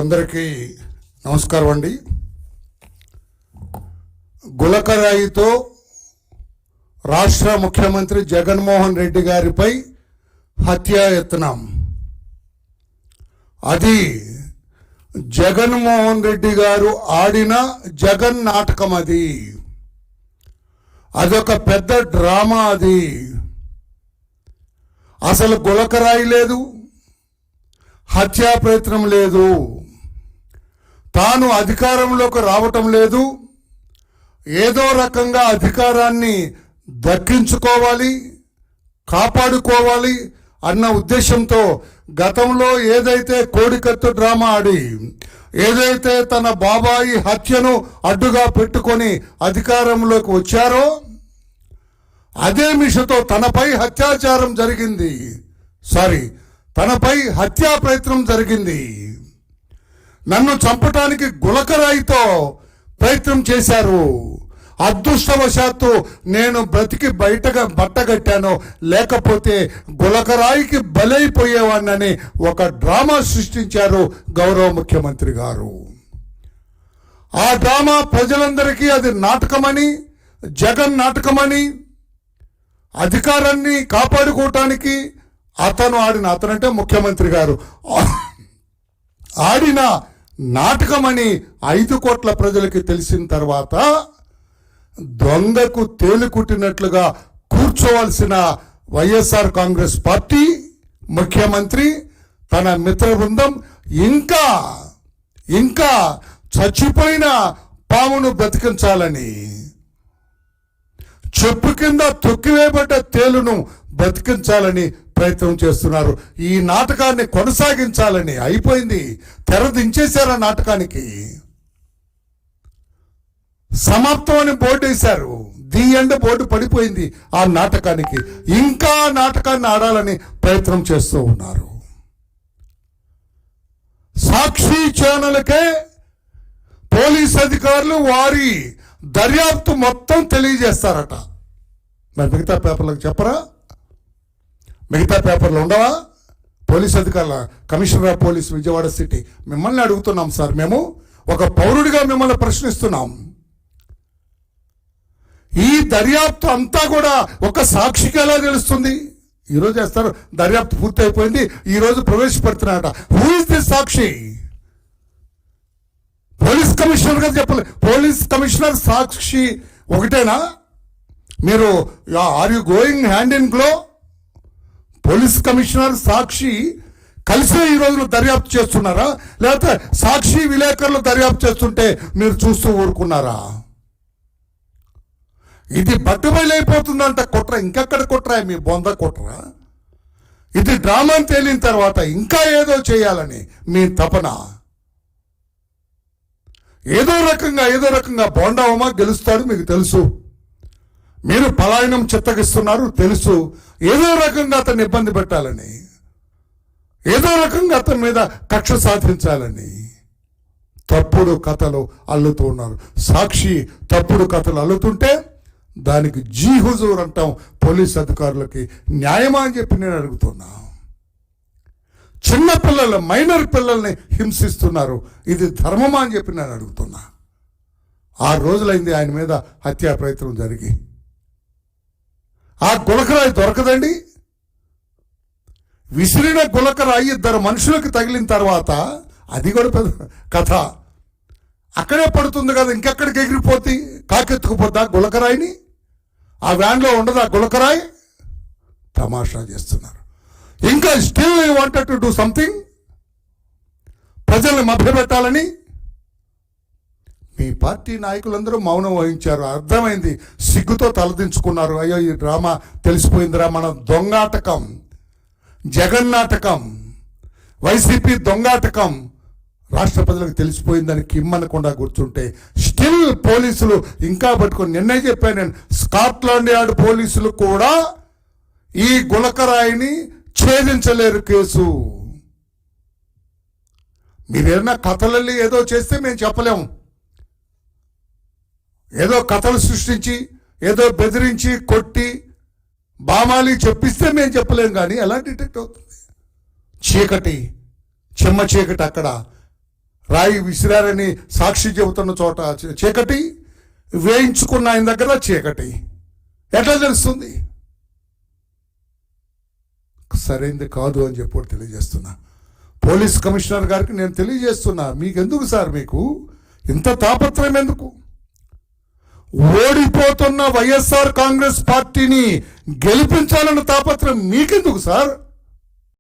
అందరికీ నమస్కారం అండి. గులకరాయితో రాష్ట్ర ముఖ్యమంత్రి జగన్మోహన్ రెడ్డి గారిపై హత్యాయత్నం. అది జగన్మోహన్ రెడ్డి గారు ఆడిన జగన్ నాటకం. అదొక పెద్ద డ్రామా. అది అసలు గులకరాయి లేదు, హత్యా ప్రయత్నం లేదు, తాను అధికారంలోకి రావటం లేదు, ఏదో రకంగా అధికారాన్ని దక్కించుకోవాలి, కాపాడుకోవాలి అన్న ఉద్దేశంతో గతంలో ఏదైతే కోడికత్తు డ్రామా ఆడి ఏదైతే తన బాబాయి హత్యను అడ్డుగా పెట్టుకొని అధికారంలోకి వచ్చారో అదే మిషతో తనపై అత్యాచారం జరిగింది. తనపై హత్యా ప్రయత్నం జరిగింది. నన్ను చంపటానికి గులకరాయితో ప్రయత్నం చేశారు. అదృష్టవశాత్తు నేను బ్రతికి బట్టగట్టాను, లేకపోతే గులకరాయికి బలైపోయేవాడినని ఒక డ్రామా సృష్టించారు గౌరవ ముఖ్యమంత్రి గారు. ఆ డ్రామా ప్రజలందరికీ అది నాటకమని, జగన్ నాటకమని, అధికారాన్ని కాపాడుకోవటానికి అతనంటే ముఖ్యమంత్రి గారు ఆడిన నాటకమని 5 కోట్ల ప్రజలకి తెలిసిన తర్వాత దొంగకు తేలికుట్టినట్లుగా కూర్చోవలసిన వైఎస్ఆర్ కాంగ్రెస్ పార్టీ ముఖ్యమంత్రి తన మిత్ర బృందం ఇంకా చచ్చిపోయిన పామును బ్రతికించాలని, చెప్పు కింద తొక్కివేయబడ్డ తేలును బ్రతికించాలని ప్రయత్నం చేస్తున్నారు. ఈ నాటకాన్ని కొనసాగించాలని అయిపోయింది. తెర దించేశారు. ఆ నాటకానికి సమాప్తం అని బోర్డు వేశారు. ది ఎండ్ బోర్డు పడిపోయింది. ఆ నాటకానికి ఇంకా నాటకాన్ని ఆడాలని ప్రయత్నం చేస్తూ ఉన్నారు. సాక్షి ఛానల్కే పోలీస్ అధికారులు వారి దర్యాప్తు మొత్తం తెలియజేస్తారట. మరి మిగతా పేపర్లకు చెప్పరా? మిగతా పేపర్లు ఉండవా? పోలీస్ అధికారుల commissioner of police Vijayawada city మిమ్మల్ని అడుగుతున్నాం సార్. మేము ఒక పౌరుడిగా మిమ్మల్ని ప్రశ్నిస్తున్నాం. ఈ దర్యాప్తు అంతా కూడా ఒక సాక్షికి ఎలా తెలుస్తుంది? ఈరోజు చేస్తారు, దర్యాప్తు పూర్తి అయిపోయింది, ఈరోజు ప్రవేశపెడుతున్నారట. హూ ఇస్ ది సాక్షి? పోలీస్ కమిషనర్ గారు చెప్పలేదు. పోలీస్ కమిషనర్ సాక్షి ఒకటేనా? మీరు are you going hand in glove? Police commissioner సాక్షి కలిసే ఈ రోజున దర్యాప్తు చేస్తున్నారా? లేకపోతే సాక్షి విలేకరులు దర్యాప్తు చేస్తుంటే మీరు చూస్తూ ఊరుకున్నారా? ఇది బట్టుబయలైపోతుందంట కుట్ర. ఇంకెక్కడ కుట్ర? మీ బొంద కుట్ర. ఇది డ్రామా తేలిన తర్వాత ఇంకా ఏదో చేయాలని మీ తపన. ఏదో రకంగా బోండావమా గెలుస్తాడు మీకు తెలుసు. మీరు పలాయనం చిత్తగిస్తున్నారు తెలుసు. ఏదో రకంగా అతన్ని ఇబ్బంది పెట్టాలని, ఏదో రకంగా అతని మీద కక్ష సాధించాలని తప్పుడు కథలు అల్లుతూ ఉన్నారు. సాక్షి తప్పుడు కథలు అల్లుతుంటే దానికి జీ హుజూర్ అంటాం. పోలీస్ అధికారులకి న్యాయమా అని చెప్పి నేను అడుగుతున్నా. చిన్న పిల్లలు, మైనర్ పిల్లల్ని హింసిస్తున్నారు. ఇది ధర్మమా అని చెప్పి నేను అడుగుతున్నా. 6 రోజులైంది ఆయన మీద హత్యా ప్రయత్నం జరిగి. ఆ గులకరాయి దొరకదండి. విసిరిన గులకరాయి 2 మనుషులకు తగిలిన తర్వాత అది కూడా పెద్ద కథ. అక్కడే పడుతుంది కదా, ఇంకెక్కడికి ఎగిరిపోతే కాకెత్తుకుపోద్దా గులకరాయిని? ఆ వ్యాన్లో ఉండదా గులకరాయి? తమాషా చేస్తున్నారు. ఇంకా still you wanted to do something, ప్రజల్ని మభ్యపెట్టాలని. మీ పార్టీ నాయకులందరూ మౌనం వహించారు. అర్థమైంది, సిగ్గుతో తలదించుకున్నారు. అయ్యో ఈ డ్రామా తెలిసిపోయిందిరా, మన దొంగాటకం, జగన్ నాటకం, వైసీపీ దొంగాటకం రాష్ట్ర ప్రజలకు తెలిసిపోయిందని కిమ్మనకుండా కూర్చుంటే స్టిల్ పోలీసులు ఇంకా పట్టుకొని, నిన్నే చెప్పాను నేను, స్కాట్లాండ్ యార్డ్ పోలీసులు కూడా ఈ గులకరాయిని ఛేదించలేరు కేసు. మీరేమన్నా కథలల్లి ఏదో చేస్తే మేము చెప్పలేము. ఏదో కథలు సృష్టించి, ఏదో బెదిరించి, కొట్టి, బామాలి చెప్పిస్తే మేము చెప్పలేం. కానీ ఎలా డిటెక్ట్ అవుతుంది? చీకటి, చెమ్మ చీకటి అక్కడ రాయి విసిరారని సాక్షి చెబుతున్న చోట చీకటి, వేయించుకున్న ఆయన దగ్గర చీకటి. ఎట్లా తెలుస్తుంది? సరైనది కాదు అని చెప్పి తెలియజేస్తున్నా. పోలీస్ కమిషనర్ గారికి నేను తెలియజేస్తున్నా, మీకెందుకు సార్, మీకు ఇంత తాపత్రయం ఎందుకు? ఓడిపోతున్న వైఎస్ఆర్ కాంగ్రెస్ పార్టీని గెలిపించాలన్న తాపత్రయం మీకెందుకు సార్?